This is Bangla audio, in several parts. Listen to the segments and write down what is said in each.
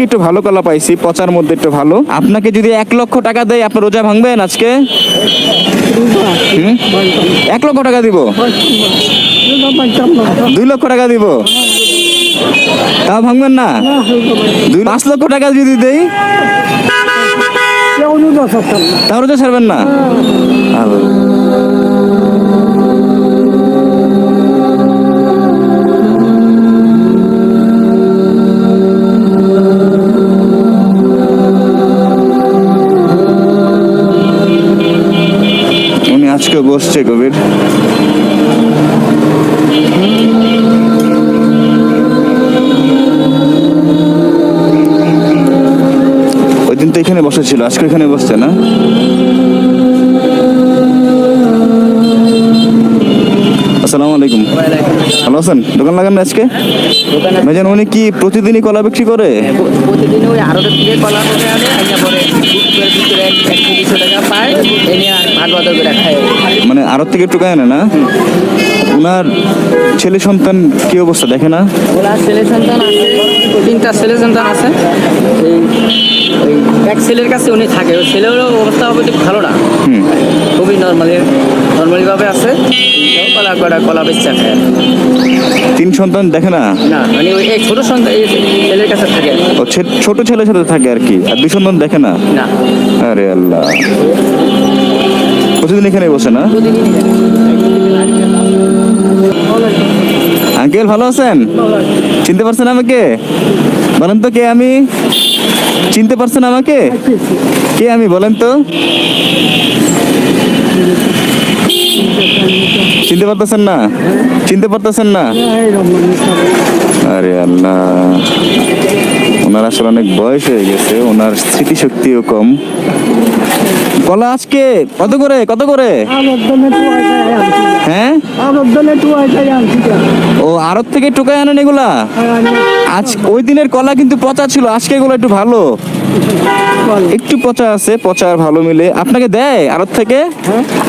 আজকে একটু ভালো কলা পাইছি, পচার মধ্যে একটু ভালো। আপনাকে যদি 1 লক্ষ টাকা দেয়, আপনার রোজা ভাঙবেন আজকে? 1 লক্ষ টাকা দিব, 2 লক্ষ টাকা দিব, তাও ভাঙবেন না? 5 লক্ষ টাকা যদি দেই, তাও রোজা ছাড়বেন না? উনি আজকে বসছে কবির। ওই দিন তো এখানে বসেছিল, আজকে এখানে বসছে না? আসসালামু আলাইকুম। ভালো আছেন? দোকান লাগান না আজকে? ভাইজান, উনি কি প্রতিদিনই কলা বিক্রি করে? প্রতিদিন ওই আড়তের থেকে কলা করে আনে, আইনা পরে ভিতরে 100-200 টাকা পায়, এনে আর ভাত বাজার করে খায়। মানে আড়ত থেকে একটু গায়ে না? ওনার ছেলে সন্তান কি অবস্থা দেখে না? ওরা ছেলে সন্তান আছে, 3টা ছেলে সন্তান আছে। ওই এক ছেলের কাছে উনি থাকে, ওই ছেলেরও অবস্থা হবে ভালো না, খুবই নর্মালিভাবে আছে। কলা বেচা খায়। 3 সন্তান দেখে না? না, মানে ওই এই ছোট সন্তান এই ছেলের কাছে থাকে। ও ছোট ছেলের সাথে থাকে আর কি, আর 2 সন্তান দেখে না? না। আরে আল্লাহ, প্রতিদিন এখানে বসে না? আঙ্কেল ভালো আছেন? চিনতে পারছেন আমাকে? বলেন তো কে আমি? চিনতে পারছেন আমাকে? কে আমি বলেন তো? চিনতে পারতেছেন না? চিনতে পারতেছেন না? আরে আল্লাহ, ওনার আসলে অনেক বয়স হয়ে গেছে, ওনার স্মৃতিশক্তিও কম। কলা আজকে কত করে? কত করে? হ্যাঁ, ও আড়ত থেকে টোকায় আনেন এগুলা? আজ ওই দিনের কলা কিন্তু পচা ছিল, আজকে এগুলো একটু ভালো, একটু পচা আছে, পচা আর ভালো মিলে। আপনাকে দেয় আড়ত থেকে?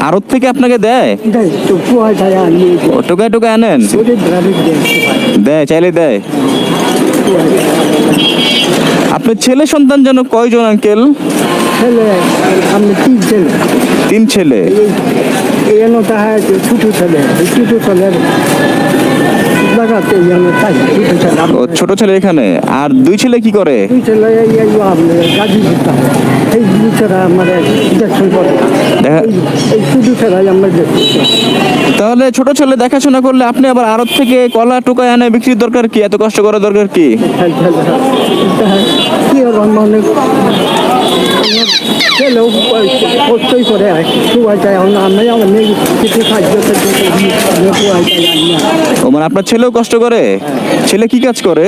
আড়ত থেকে আপনাকে দেয়? ও টোকায় টোকায় আনেন? দেয়, চাইলে দেয়। আপনার ছেলে সন্তান যেন কয়জন আঙ্কেল? 3 ছেলে। ও ছোট ছেলে এখানে, আর 2 ছেলে কি করে? তাহলে ছোট ছেলে দেখাশোনা করলে আপনি আবার আড়ত থেকে কলা টোকায় আনে বিক্রির দরকার কি? এত কষ্ট করার দরকার কি? ও মানে আপনার ছেলেও কষ্ট করে? ছেলে কি কাজ করে?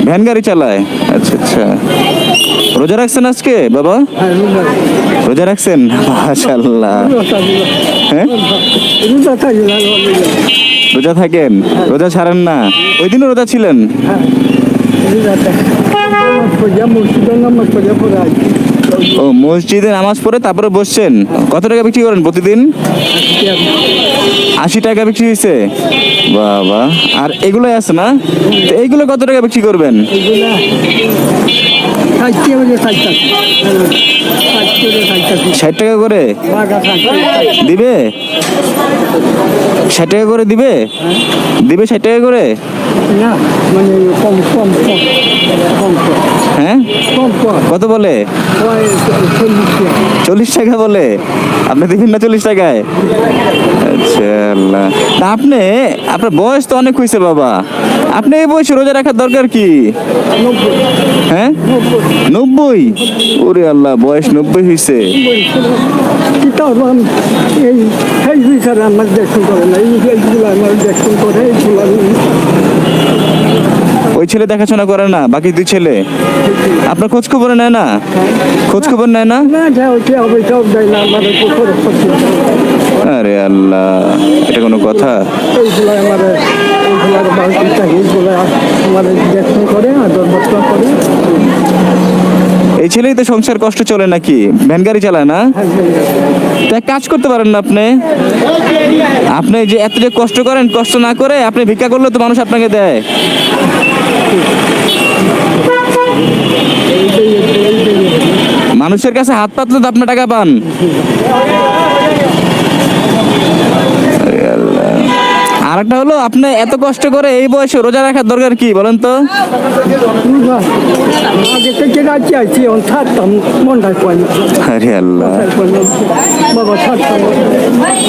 ভ্যান গাড়ি চালায়। আচ্ছা আচ্ছা। রোজা রাখছেন আজকে বাবা? রোজা রাখছেন? মাশাআল্লাহ। হ্যাঁ, রোজা থাকেন, রোজা ছাড়েন না? ওই দিনও রোজা ছিলেন? ও মসজিদে নামাজ পড়ে তারপরে বসছেন। কত টাকা বিক্রি করেন প্রতিদিন? 80 টাকা বিক্রি হয়েছে। বাবা, আর এগুলোই আছে না? তো এইগুলো কত টাকা বিক্রি করবেন? 60 টাকা করে দিবে? 60 টাকা করে দিবে? দিবে 60 টাকা করে? হ্যাঁ, কত বলে? 40 টাকা বলে। আপনি দিবেন না 40 টাকায়? আচ্ছা আল্লাহ। আপনি, আপনার বয়স তো অনেক হয়েছে বাবা, আপনি এই বয়সে রোজা রাখার দরকার কি? হ্যাঁ, 90? ওরে আল্লাহ, বয়স 90 হয়েছে। ওই ছেলে দেখাশোনা করে না? বাকি 2 ছেলে আপনার খোঁজ খবর নেয় না? খোঁজ খবর নেয় না? আরে আল্লাহ, এটা কোনো কথা? এই ছেলেই তো সংসার কষ্ট চলে নাকি, ভ্যান গাড়ি চালায় না? তা এক কাজ করতে পারেন না আপনি? আপনি যে এত যে কষ্ট করেন, কষ্ট না করে আপনি ভিক্ষা করলে তো মানুষ আপনাকে দেয়। মানুষের কাছে হাত পাতলে তো আপনি টাকা পান। আর একটা হলো, আপনি এত কষ্ট করে এই বয়সে রোজা রাখার দরকার কি বলেন তো? আগে থেকে রাখি আছি, এখন ছাড়তাম মনটাই পাই আরে আল্লাহ, বাবা ছাড়তাম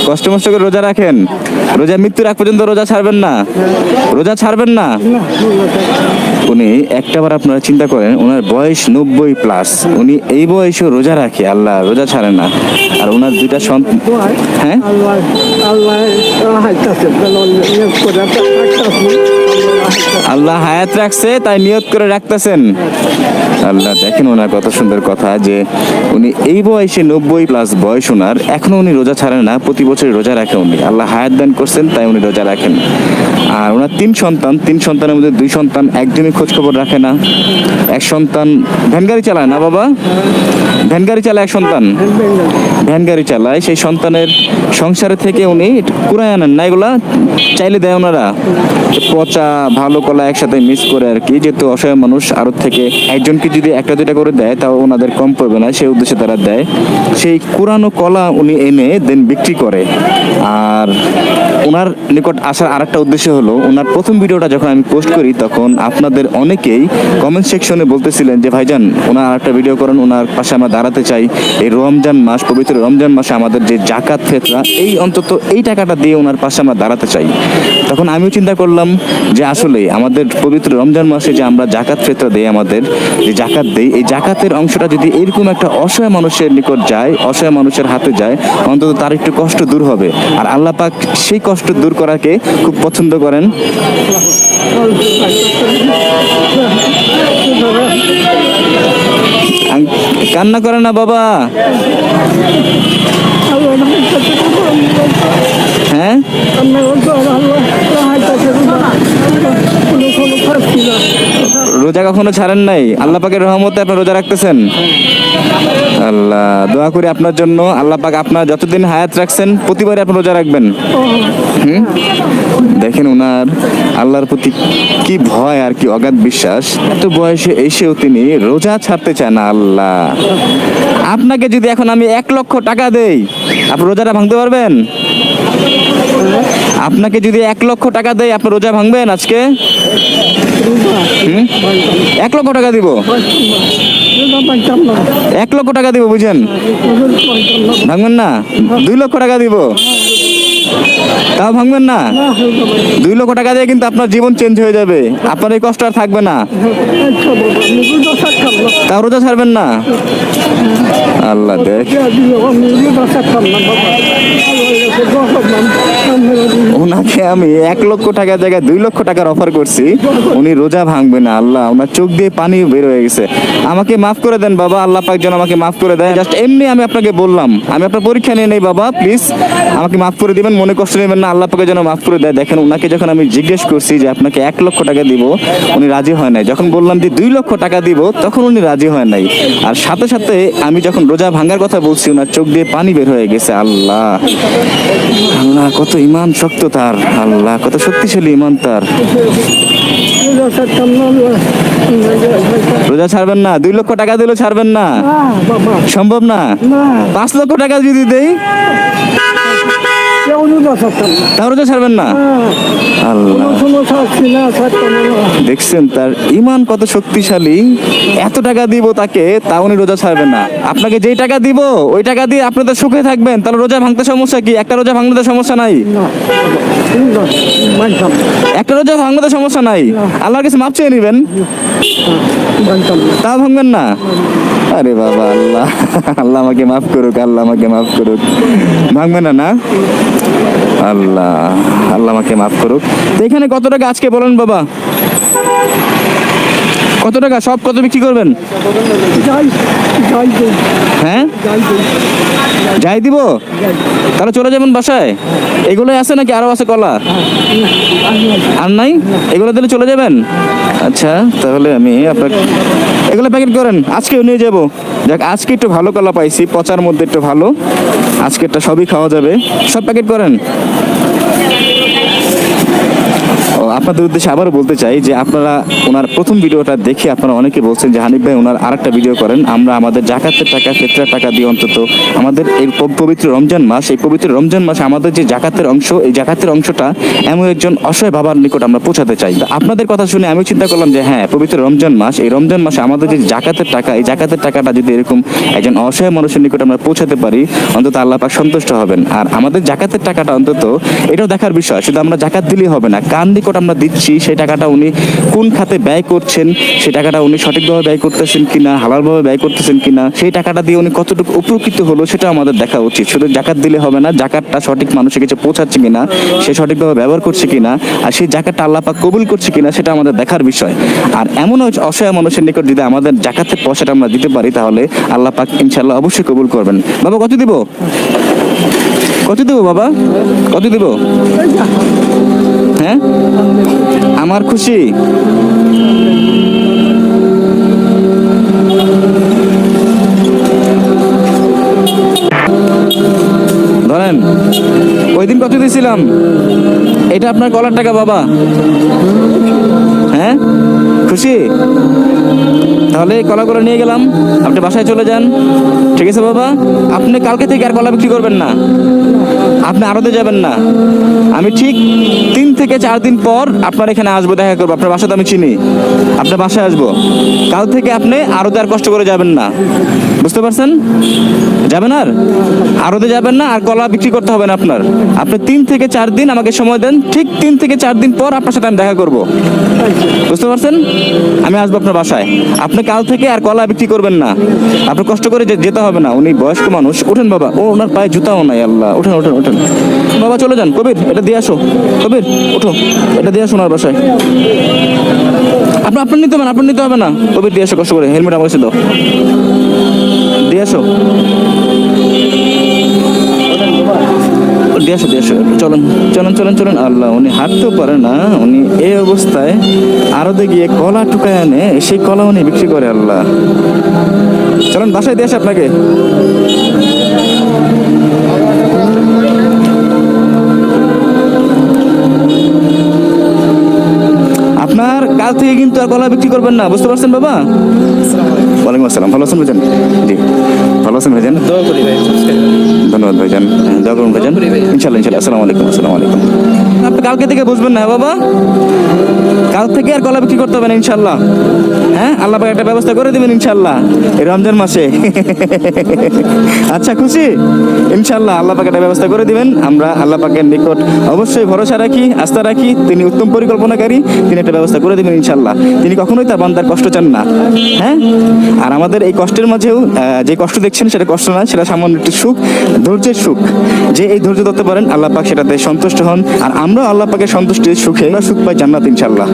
কষ্ট মষ্ট করে রোজা রাখেন, রোজা মৃত্যুর আগ পর্যন্ত রোজা ছাড়বেন না, রোজা ছাড়বেন না। উনি একটাবার আপনারা চিন্তা করেন, ওনার বয়স 90+, উনি এই বয়সে রোজা রাখে, আল্লাহ রোজা ছাড়ে না। আর ওনার দুইটা সন্তান, হ্যাঁ আল্লাহ আল্লাহ হাইতাছে আল্লাহ হায়াত রাখছে তাই নিয়ত করে রাখতেছেন। আল্লাহ দেখেন ওনার কত সুন্দর কথা, যে উনি এই বয়সে 90+ বয়স ওনার, এখনো উনি রোজা ছাড়েন না, প্রতি বছর রোজা রাখে উনি। আল্লাহ হায়াত দান করছেন তাই উনি রোজা রাখেন। আর ওনার 3 সন্তান, 3 সন্তানের মধ্যে 2 সন্তান একদমই খোঁজ খবর রাখে না। এক সন্তান ভ্যান গাড়ি চালায় না বাবা, ভ্যান গাড়ি চালায় এক সন্তান, ভ্যান গাড়ি চালায়। সেই সন্তানের সংসারে থেকে উনি কুড়ায় আনেন না, এগুলা চাইলে দেয় ওনারা, পচা ভালো কলা একসাথে মিক্স করে আর কি, যেহেতু অসহায় মানুষ, আরো থেকে একজনকে যদি 1-2টা করে দেয় তাও ওনাদের কম পড়বে না, সেই উদ্দেশ্যে তারা দেয়। সেই কুড়ানো কলা উনি এনে দেন বিক্রি করে। আর ওনার নিকট আসার আরেকটা উদ্দেশ্য হলো, ওনার প্রথম ভিডিওটা যখন আমি পোস্ট করি তখন আপনাদের অনেকেই কমেন্ট সেকশনে বলতেছিলেন যে ভাইজান ওনার আরেকটা ভিডিও করেন, ওনার পাশে আমরা দাঁড়াতে চাই। এই রমজান মাস, পবিত্র রমজান মাসে আমাদের যে জাকাত ফিতরা, এই অন্তত এই টাকাটা দিয়ে ওনার পাশে আমরা দাঁড়াতে চাই। তখন আমিও চিন্তা করলাম যে আসলে আমাদের পবিত্র রমজান মাসে যে আমরা জাকাত ফিতরা দেই, আমাদের যে জাকাত দেই, এই জাকাতের অংশটা যদি এরকম একটা অসহায় মানুষের নিকট যায়, অসহায় মানুষের হাতে যায়, অন্তত তার একটু কষ্ট দূর হবে। আর আল্লাহ পাক সেই কষ্ট দূর করাকে খুব পছন্দ করেন। কান্না করে না বাবা, হ্যাঁ রোজা কখনো ছাড়েন নাই, আল্লাহ পাকের রহমতে আপনি রোজা রাখতেছেন। আল্লাহ দোয়া করি আপনার জন্য, আল্লাহ পাক আপনার যতদিন হায়াত রাখছেন প্রতিবারে আপনি রোজা রাখবেন। দেখেন ওনার আল্লাহর প্রতি কি ভয় আর কি অগাধ বিশ্বাস, এত বয়সে এসেও তিনি রোজা ছাড়তে চায় না। আল্লাহ, আপনাকে যদি এখন আমি 1 লক্ষ টাকা দেই, আপনি রোজাটা ভাঙতে পারবেন? আপনাকে যদি 1 লক্ষ টাকা দেই, আপনি রোজা ভাঙবেন আজকে? 1 লক্ষ টাকা দিব, 1 লক্ষ টাকা দিব, বুঝেন? ভাঙবেন না? 2 লক্ষ টাকা দিব, তাও ভাঙবেন না? 2 লক্ষ টাকা দিয়ে কিন্তু আপনার জীবন চেঞ্জ হয়ে যাবে, আপনার এই কষ্ট আর থাকবে না। তাও রোজা ছাড়বেন না? আল্লাহ দেখ, ওনাকে আমি 1 লক্ষ টাকার জায়গায় 2 লক্ষ টাকার অফার করছি, উনি রোজা ভাঙবে না। আল্লাহ, ওনার চোখ দিয়ে পানি বের হয়ে গেছে। আমাকে মাফ করে দেন বাবা, আল্লাহ পাক যেন আমাকে মাফ করে দেয়। জাস্ট এমনি আমি আপনাকে বললাম, আমি আপনার পরীক্ষা নিয়ে নেই বাবা, প্লিজ আমাকে মাফ করে দিবেন, মনে কষ্ট নেবেন না, আল্লাহ পাকে যেন মাফ করে দেয়। দেখেন ওনাকে যখন আমি জিজ্ঞেস করছি যে আপনাকে 1 লক্ষ টাকা দিব, উনি রাজি হয় নাই। যখন বললাম যে 2 লক্ষ টাকা দিব, তখন উনি রাজি হয় নাই। আর সাথে সাথে আমি যখন রোজা ভাঙার কথা বলছি, ওনার চোখ দিয়ে পানি বের হয়ে গেছে। আল্লাহ, আল্লাহ কত ইমান শক্ত তার, আল্লাহ কত শক্তিশালী ইমান তার। রোজা ছাড়বেন না? 2 লক্ষ টাকা দিলেও ছাড়বেন না? সম্ভব না? 5 লক্ষ টাকা যদি দেই তাও রোজা ছাড়বেন না? আল্লাহ, দেখছেন তার ইমান কত শক্তিশালী। এত টাকা দিব তাকে, তাও উনি রোজা ছাড়বেন না। আপনাকে যেই টাকা দিব ওই টাকা দিয়ে আপনি তো সুখে থাকবেন, তাহলে রোজা ভাঙতে সমস্যা কি? একটা রোজা ভাঙলে তো সমস্যা নাই, একটা রোজা ভাঙলে তো সমস্যা নাই, আল্লাহর কাছে মাপ চেয়ে নিবেন, তাও ভাঙবেন না? আরে বাবা, আল্লাহ, আল্লাহ আমাকে মাফ করুক, আল্লাহ আমাকে মাফ করুক। ভাঙবেন না? না, আল্লাহ, আল্লাহ আমাকে মাফ করুক। তো এখানে কত টাকা আজকে বলেন বাবা, কত টাকা? সব কত বিক্রি করবেন? হ্যাঁ, যাই দিব, তাহলে চলে যাবেন বাসায়। এগুলোই আছে নাকি আরো আছে কলা? আর নাই? এগুলো দিলে চলে যাবেন? আচ্ছা, তাহলে আমি আপনার এগুলো প্যাকেট করেন, আজকেও নিয়ে যাবো। যাক, আজকে একটু ভালো কলা পাইছি, পচার মধ্যে একটু ভালো, আজকেরটা সবই খাওয়া যাবে। সব প্যাকেট করেন। ও, আপনাদের উদ্দেশ্যে আবারও বলতে চাই যে আপনারা ওনার প্রথম ভিডিওটা দেখে আপনারা অনেকে বলছেন যে হানিফ ভাই ওনার আরেকটা ভিডিও করেন। আমরা আমাদের জাকাতের টাকা, ফিতরার টাকা দিয়ে অন্তত আমাদের এই পবিত্র রমজান মাস, এই পবিত্র রমজান মাসে আমাদের যে জাকাতের অংশ, এই জাকাতের অংশটা এমন একজন অসহায় বাবার নিকট আমরা পৌঁছাতে চাই। আপনাদের কথা শুনে আমি চিন্তা করলাম যে হ্যাঁ, পবিত্র রমজান মাস, এই রমজান মাসে আমাদের যে জাকাতের টাকা, এই জাকাতের টাকাটা যদি এরকম একজন অসহায় মানুষের নিকট আমরা পৌঁছাতে পারি, অন্তত আল্লাহ পাক সন্তুষ্ট হবেন। আর আমাদের জাকাতের টাকাটা অন্তত এটাও দেখার বিষয়, শুধু আমরা জাকাত দিলেই হবে না, কার নিকট আমরা দিচ্ছি সেই টাকাটা উনি কোন খাতে ব্যয় করছেন, সেই টাকাটা উনি সঠিকভাবে ব্যয় করতেছেন কিনা, হালালভাবে ব্যয় করতেছেন কিনা, সেই টাকাটা দিয়ে উনি কতটুকু উপকৃত হলো সেটা আমাদের দেখা উচিত। শুধু জাকাত দিলে হবে না, জাকাতটা সঠিক মানুষের কাছে পৌঁছাচ্ছে কিনা, সে সঠিকভাবে ব্যবহার করছে কিনা, আর সেই জাকাতটা আল্লাহ পাক কবুল করছে কিনা সেটা আমাদের দেখার বিষয়। আর এমন অসহায় মানুষের নিকট যদি আমাদের জাকাতের পয়সাটা আমরা দিতে পারি, তাহলে আল্লাহ পাক ইনশাআল্লাহ অবশ্যই কবুল করবেন। বাবা কত দিব? কত দিব বাবা? কত দিব? হ্যাঁ, আমার খুশি। ধরেন, ওই দিন কত দিয়েছিলাম? এটা আপনার কলার টাকা বাবা। হ্যাঁ, খুশি? তাহলে এই কলাগুলো নিয়ে গেলাম, আপনি বাসায় চলে যান। ঠিক আছে বাবা, আপনি কালকে থেকে আর কলা বিক্রি করবেন না, আপনি আড়তে যাবেন না। আমি ঠিক 3 থেকে 4 দিন পর আপনার এখানে আসবো, দেখা করবো। আপনার বাসা তো আমি চিনি, আপনার বাসায় আসবো। কাল থেকে আপনি আড়তে আর কষ্ট করে যাবেন না, বুঝতে পারছেন? যাবেন আর আড়তে যাবেন না, আর কলা বিক্রি করতে হবে না আপনার। আপনি 3 থেকে 4 দিন আমাকে সময় দেন, ঠিক 3 থেকে 4 দিন পর আপনার সাথে আমি দেখা করবো, বুঝতে পারছেন? আমি আসবো আপনার বাসায়। আপনি কাল থেকে আর কলা বিক্রি করবেন না, আপনার কষ্ট করে যেতে হবে না। উনি বয়স্ক মানুষ, ওঠেন বাবা। ও, ওনার পায়ে জুতাও নাই, আল্লাহ, ওঠেন ওঠেন ওঠেন বাবা, চলে যান। কবির, এটা দিয়ে আসো। কবির, ওঠো, এটা দিয়ে আসো ওনার বাসায়। আপনার নিতে হবে না, আপনার নিতে হবে না। কবির, দিয়ে আসো কষ্ট করে, হেলমেট আমার কাছে দাও, দিয়ে আসো, দিয়ে আসো, দিয়ে আসো। চলেন চলেন চলেন চলেন। আল্লাহ, উনি হাঁটতেও পারে না, উনি এই অবস্থায় আরতে গিয়ে কলা টুকায় আনে, সেই কলা উনি বিক্রি করে। আল্লাহ, চলেন বাসায় দিয়ে আসে আপনাকে। আপনার কাল থেকে কিন্তু আর কলা বিক্রি করবেন না, বুঝতে পারছেন বাবা? ওয়ালাইকুম আসসালাম। ভালো আছেন ভাইজান? জি, ভালো আছেন ভাইজান? দোয়া করি ভাই। ধন্যবাদ ভাইজান, দোয়া করুন ভাইজান। ইনশাল্লাহ ইনশাল্লাহ। আসসালামু আলাইকুম। আসসালামু আলাইকুম। আপনি কালকে থেকে বুঝবেন না বাবা, কাল থেকে আর কলা বিক্রি করতে হবে না ইনশাল্লাহ। হ্যাঁ, আল্লাহ পাক একটা ব্যবস্থা করে দেবেন ইনশাল্লাহ এই রমজান মাসে। আচ্ছা, খুশি? ইনশাল্লাহ আল্লাহ পাক একটা ব্যবস্থা করে দিবেন। আমরা আল্লাহ পাকের নিকট অবশ্যই ভরসা রাখি, আস্থা রাখি। তিনি উত্তম পরিকল্পনাকারী, তিনি একটা ব্যবস্থা করে দেবেন ইনশাল্লাহ। তিনি কখনোই তার বান্দার কষ্ট চান না। হ্যাঁ, আর আমাদের এই কষ্টের মাঝেও যে কষ্ট দেখছেন সেটা কষ্ট না, সেটা সামান্য একটু সুখ, ধৈর্যের সুখ। যে এই ধৈর্য ধরতে পারেন, আল্লাহ পাক সেটাতে সন্তুষ্ট হন। আর আমরাও আল্লাহ পাকের সন্তুষ্টির সুখে সুখ পাই, জান্নাত ইনশাল্লাহ।